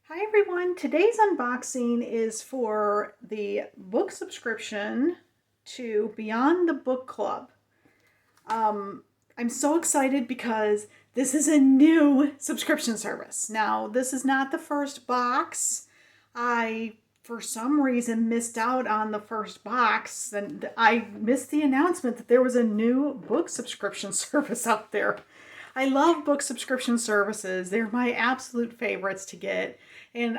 Hi everyone, today's unboxing is for the book subscription to Beyond the Book Club. I'm so excited because this is a new subscription service. Now, this is not the first box. I, for some reason, missed out on the first box, and I missed the announcement that there was a new book subscription service out there. I love book subscription services. They're my absolute favorites to get. And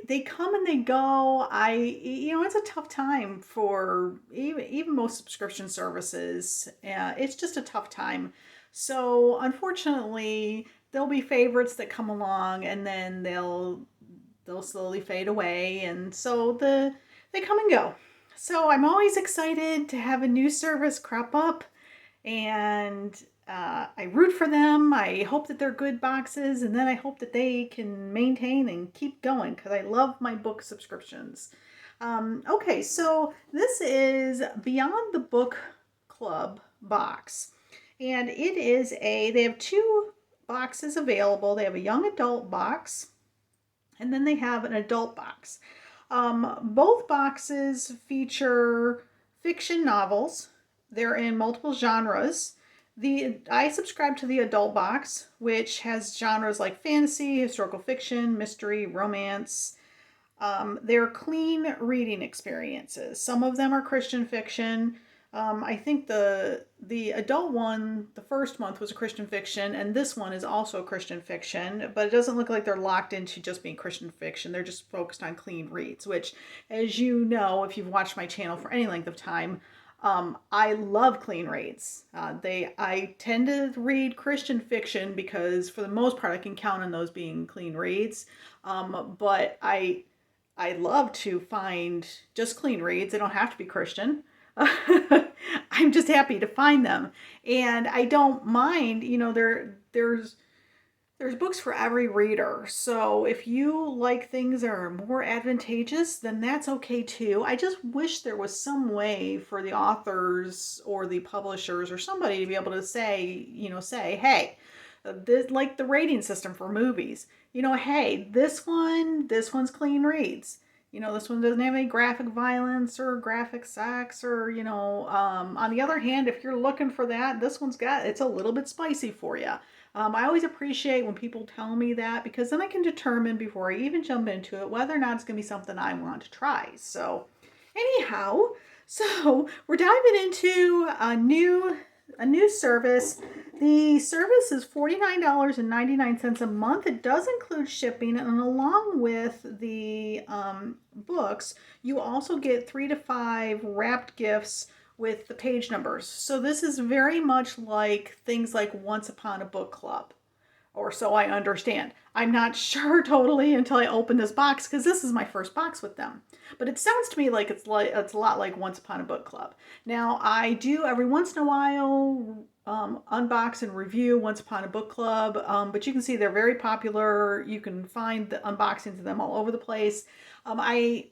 they come and they go. It's a tough time for even most subscription services. It's just a tough time. So unfortunately, there'll be favorites that come along and then they'll slowly fade away. And so they come and go. So I'm always excited to have a new service crop up, and I root for them. I hope that they're good boxes, and then I hope that they can maintain and keep going because I love my book subscriptions. Okay, so this is Beyond the Book Club box, and they have two boxes available. They have a young adult box, and then they have an adult box. Both boxes feature fiction novels. They're in multiple genres. I subscribe to the adult box, which has genres like fantasy, historical fiction, mystery, romance. They're clean reading experiences. Some of them are Christian fiction. I think the adult one, the first month, was a Christian fiction, and this one is also Christian fiction, but it doesn't look like they're locked into just being Christian fiction. They're just focused on clean reads, which, as you know, if you've watched my channel for any length of time, I love clean reads. I tend to read Christian fiction because, for the most part, I can count on those being clean reads. But I love to find just clean reads. They don't have to be Christian. I'm just happy to find them, and I don't mind. There's books for every reader. So if you like things that are more advantageous, then that's okay too. I just wish there was some way for the authors or the publishers or somebody to be able to say, hey, this, like the rating system for movies, hey, this one's clean reads. This one doesn't have any graphic violence or graphic sex or, on the other hand, if you're looking for that, it's a little bit spicy for you. I always appreciate when people tell me that, because then I can determine before I even jump into it whether or not it's going to be something I want to try. So anyhow, we're diving into a new service. The service is $49.99 a month. It does include shipping, and along with the books, you also get 3 to 5 wrapped gifts with the page numbers. So this is very much like things like Once Upon a Book Club, or so I understand. I'm not sure totally until I open this box, because this is my first box with them. But it sounds to me like it's a lot like Once Upon a Book Club. Now, I do every once in a while unbox and review Once Upon a Book Club, but you can see they're very popular. You can find the unboxings of them all over the place. I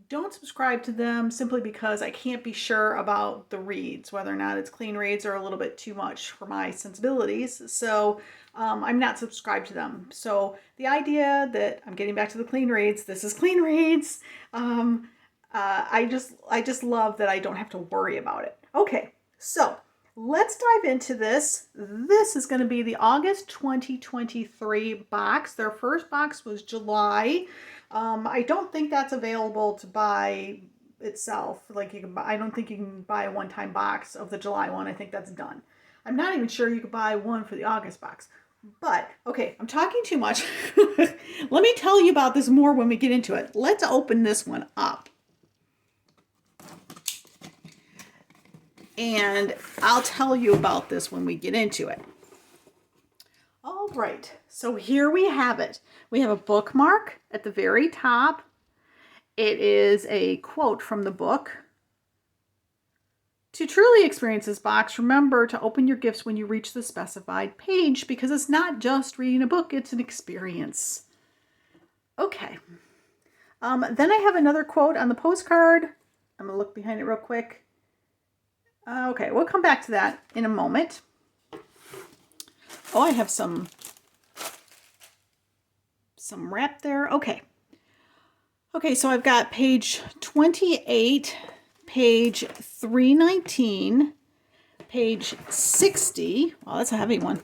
don't subscribe to them simply because I can't be sure about the reads, whether or not it's clean reads or a little bit too much for my sensibilities. So I'm not subscribed to them. So the idea that I'm getting back to the clean reads, this is clean reads. I just love that I don't have to worry about it. Okay, so let's dive into this. This is going to be the August 2023 box. Their first box was July. I don't think that's available to buy itself. I don't think you can buy a one-time box of the July one. I think that's done. I'm not even sure you could buy one for the August box. But, okay, I'm talking too much. Let me tell you about this more when we get into it. Let's open this one up. And I'll tell you about this when we get into it. All right, so here we have it. We have a bookmark at the very top. It is a quote from the book. To truly experience this box, remember to open your gifts when you reach the specified page, because it's not just reading a book, it's an experience. Okay. Then I have another quote on the postcard. I'm going to look behind it real quick. Okay, we'll come back to that in a moment. Oh, I have some some wrap there. Okay. Okay, so I've got page 28, page 319, page 60. Wow, that's a heavy one.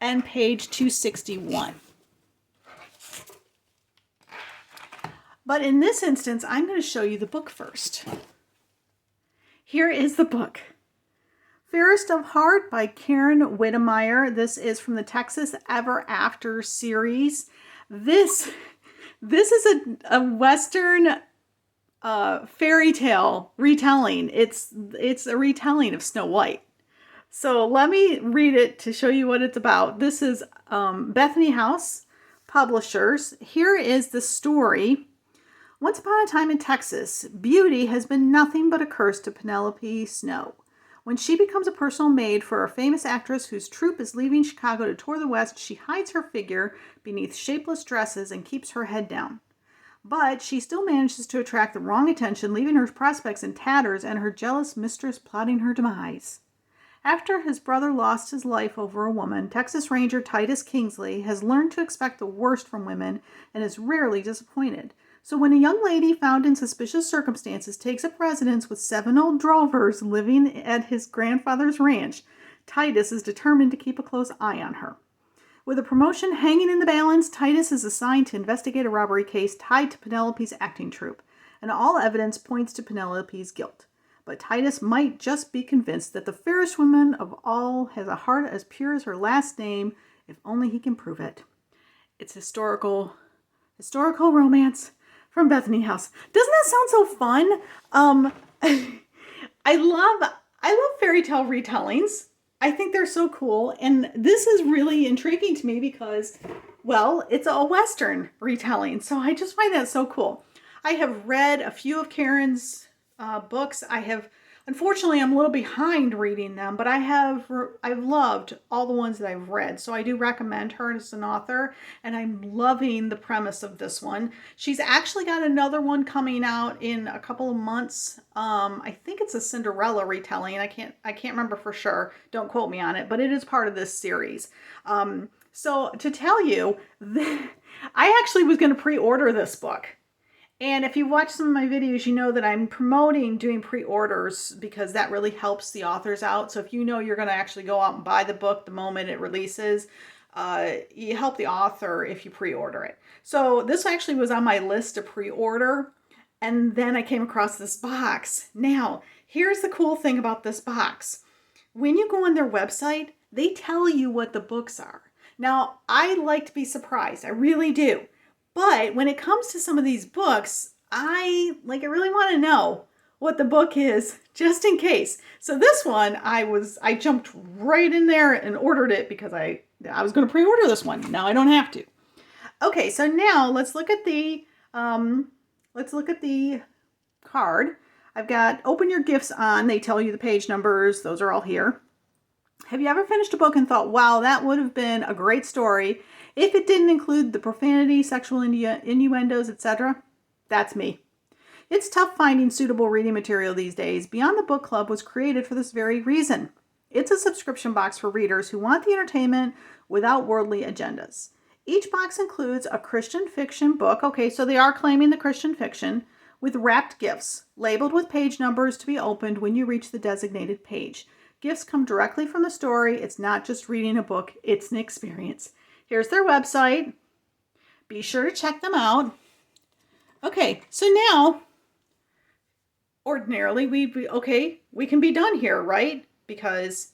And page 261. But in this instance, I'm going to show you the book first. Here is the book. Fairest of Heart by Karen Whittemire. This is from the Texas Ever After series. This is a Western fairy tale retelling. It's a retelling of Snow White. So let me read it to show you what it's about. This is Bethany House Publishers. Here is the story. Once upon a time in Texas, beauty has been nothing but a curse to Penelope Snow. When she becomes a personal maid for a famous actress whose troupe is leaving Chicago to tour the West, she hides her figure beneath shapeless dresses and keeps her head down. But she still manages to attract the wrong attention, leaving her prospects in tatters and her jealous mistress plotting her demise. After his brother lost his life over a woman, Texas Ranger Titus Kingsley has learned to expect the worst from women and is rarely disappointed. So when a young lady found in suspicious circumstances takes up residence with 7 old drovers living at his grandfather's ranch, Titus is determined to keep a close eye on her. With a promotion hanging in the balance, Titus is assigned to investigate a robbery case tied to Penelope's acting troupe, and all evidence points to Penelope's guilt. But Titus might just be convinced that the fairest woman of all has a heart as pure as her last name, if only he can prove it. It's historical romance from Bethany House. Doesn't that sound so fun? I love fairy tale retellings. I think they're so cool. And this is really intriguing to me because, well, it's a Western retelling. So I just find that so cool. I have read a few of Karen's books. Unfortunately, I'm a little behind reading them, but I've loved all the ones that I've read. So I do recommend her as an author, and I'm loving the premise of this one. She's actually got another one coming out in a couple of months. I think it's a Cinderella retelling. I can't remember for sure. Don't quote me on it, but it is part of this series. So to tell you, I actually was going to pre-order this book. And if you watch some of my videos, you know that I'm promoting doing pre-orders because that really helps the authors out. So if you know you're going to actually go out and buy the book the moment it releases, you help the author if you pre-order it. So this actually was on my list to pre-order, and then I came across this box. Now, here's the cool thing about this box. When you go on their website, they tell you what the books are. Now, I like to be surprised. I really do. But when it comes to some of these books, I really want to know what the book is, just in case. So this one, I jumped right in there and ordered it because I was going to pre-order this one. Now I don't have to. Okay, so now let's look at the card. I've got open your gifts on. They tell you the page numbers. Those are all here. Have you ever finished a book and thought, wow, that would have been a great story if it didn't include the profanity, sexual innuendos, etc.? That's me. It's tough finding suitable reading material these days. Beyond the Book Club was created for this very reason. It's a subscription box for readers who want the entertainment without worldly agendas. Each box includes a Christian fiction book. Okay, so they are claiming the Christian fiction with wrapped gifts, labeled with page numbers to be opened when you reach the designated page. Gifts come directly from the story. It's not just reading a book. It's an experience. Here's their website. Be sure to check them out. Okay, so now, ordinarily, we can be done here, right? Because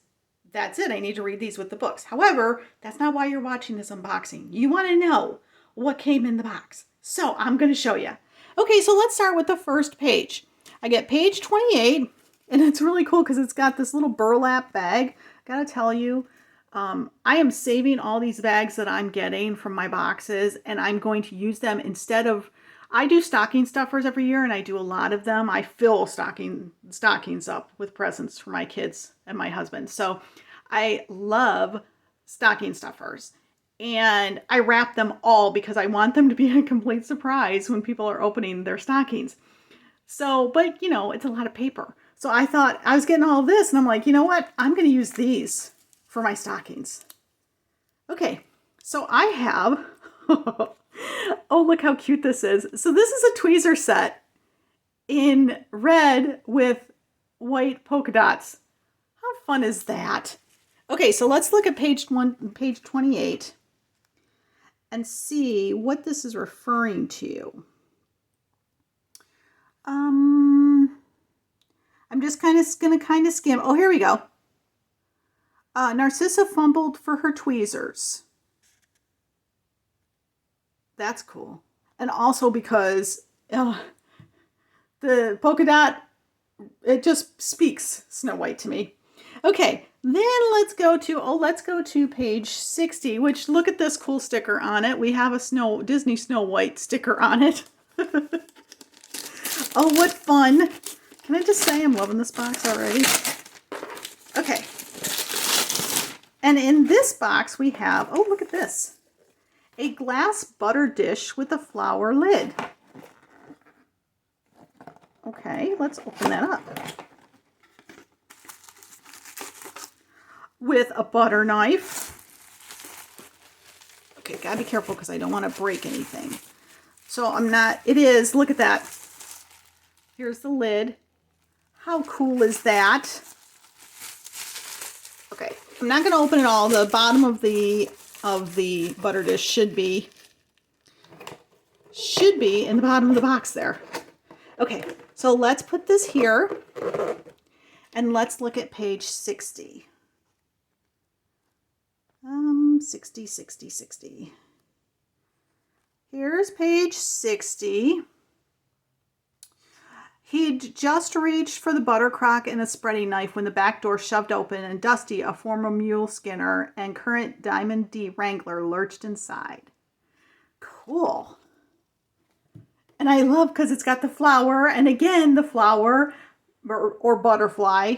that's it. I need to read these with the books. However, that's not why you're watching this unboxing. You want to know what came in the box. So I'm going to show you. Okay, so let's start with the first page. I get page 28, and it's really cool because it's got this little burlap bag. Gotta tell you, I am saving all these bags that I'm getting from my boxes, and I'm going to use them instead of, I do stocking stuffers every year, and I do a lot of them. I fill stockings up with presents for my kids and my husband. So I love stocking stuffers, and I wrap them all because I want them to be a complete surprise when people are opening their stockings. So, but you know, it's a lot of paper. So I thought I was getting all this, and I'm like, you know what? I'm going to use these for my stockings. Okay, so I have Oh, look how cute this is. So this is a tweezer set in red with white polka dots. How fun is that? Okay, so let's look at page 28 and see what this is referring to. I'm just gonna skim. Oh, here we go. Narcissa fumbled for her tweezers. That's cool. And also because the polka dot, it just speaks Snow White to me. Okay, then let's go to page 60, which look at this cool sticker on it. We have a Disney Snow White sticker on it. Oh, what fun. Can I just say I'm loving this box already? Okay. And in this box we have, oh, look at this. A glass butter dish with a flower lid. Okay, let's open that up. With a butter knife. Okay, gotta be careful because I don't want to break anything. So look at that. Here's the lid. How cool is that? Okay, I'm not gonna open it all. The bottom of the butter dish should be in the bottom of the box there. Okay, so let's put this here and let's look at page 60. 60. Here's page 60. He'd just reached for the butter crock and a spreading knife when the back door shoved open and Dusty, a former mule skinner and current Diamond D wrangler, lurched inside. Cool. And I love because it's got the flower, and again, the flower or butterfly.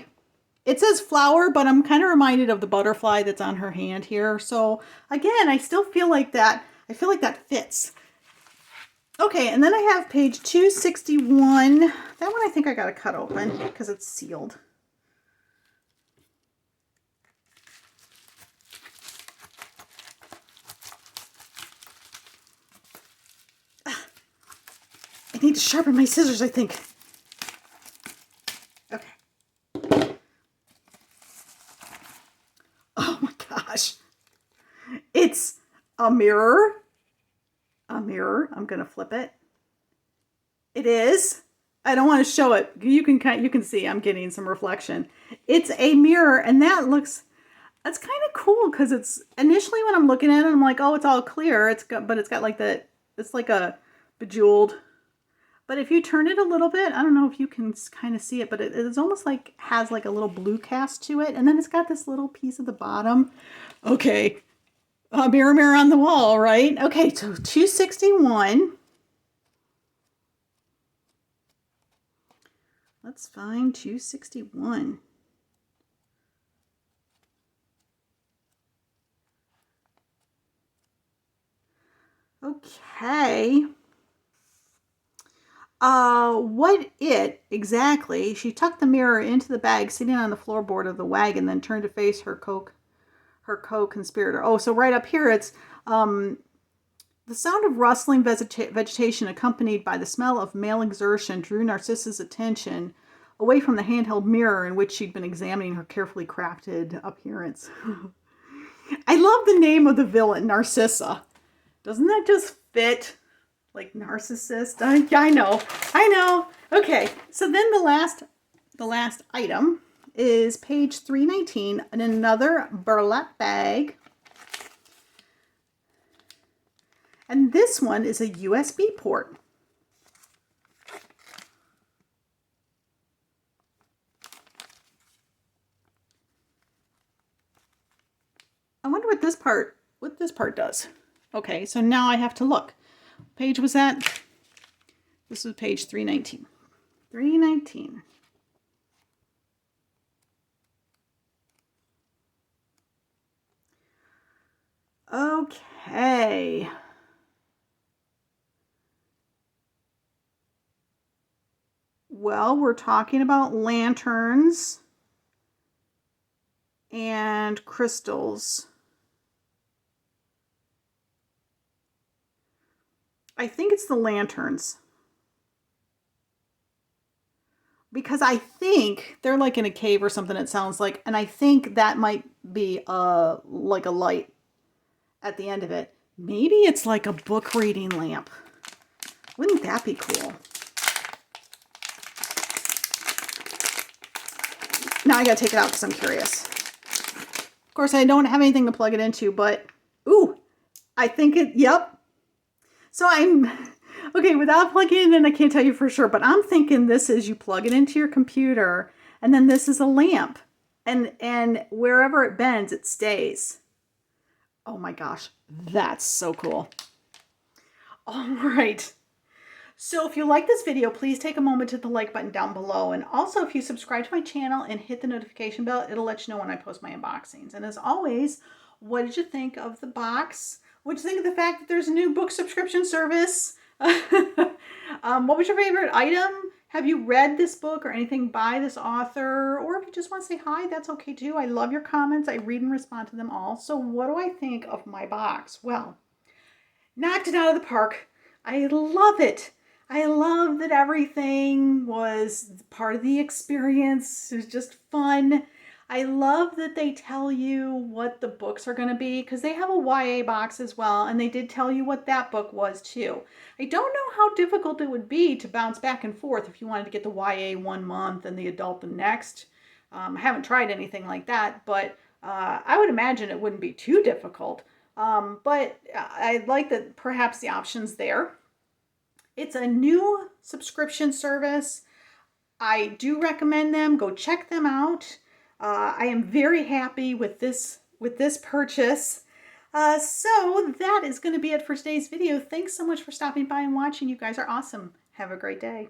It says flower, but I'm kind of reminded of the butterfly that's on her hand here. So again, I still feel like that. I feel like that fits. Okay, and then I have page 261. That one I think I got to cut open because it's sealed. I need to sharpen my scissors, I think. Okay. Oh my gosh. It's a mirror. A mirror. I'm going to flip it. It is. I don't want to show it. You can see I'm getting some reflection. It's a mirror, and that's kind of cool because it's initially when I'm looking at it, I'm like, oh, it's all clear. But it's got like it's like a bejeweled. But if you turn it a little bit, I don't know if you can kind of see it, but it's almost like has like a little blue cast to it. And then it's got this little piece at the bottom. Okay. Mirror, mirror on the wall, right? Okay, so 261. Let's find 261. Okay. What exactly? She tucked the mirror into the bag sitting on the floorboard of the wagon, then turned to face her co-conspirator. Oh, so right up here it's the sound of rustling vegetation accompanied by the smell of male exertion drew Narcissa's attention away from the handheld mirror in which she'd been examining her carefully crafted appearance. I love the name of the villain, Narcissa. Doesn't that just fit? Like narcissist? I know. Okay, so then the last item is page 319 in another burlap bag. And this one is a USB port. I wonder what this part does. Okay, so now I have to look. What page was that? This is page 319. 319. Okay. Well, we're talking about lanterns and crystals. I think it's the lanterns. Because I think they're like in a cave or something, it sounds like. And I think that might be like a light at the end of it. Maybe it's like a book reading lamp. Wouldn't that be cool? Now I gotta take it out because I'm curious. Of course, I don't have anything to plug it into, but ooh, I think it, yep. So I'm, okay, without plugging it in, I can't tell you for sure, but I'm thinking this is you plug it into your computer, and then this is a lamp. And wherever it bends, it stays. Oh my gosh, that's so cool. All right. So if you like this video, please take a moment to hit the like button down below. And also, if you subscribe to my channel and hit the notification bell, it'll let you know when I post my unboxings. And as always, what did you think of the box? What did you think of the fact that there's a new book subscription service? What was your favorite item? Have you read this book or anything by this author? Or if you just want to say hi, that's okay too. I love your comments. I read and respond to them all. So what do I think of my box? Well, knocked it out of the park. I love it. I love that everything was part of the experience. It was just fun. I love that they tell you what the books are going to be, because they have a YA box as well, and they did tell you what that book was too. I don't know how difficult it would be to bounce back and forth if you wanted to get the YA 1 month and the adult the next. I haven't tried anything like that, but I would imagine it wouldn't be too difficult. But I like that perhaps the option's there. It's a new subscription service. I do recommend them. Go check them out. I am very happy with this purchase. So that is going to be it for today's video. Thanks so much for stopping by and watching. You guys are awesome. Have a great day.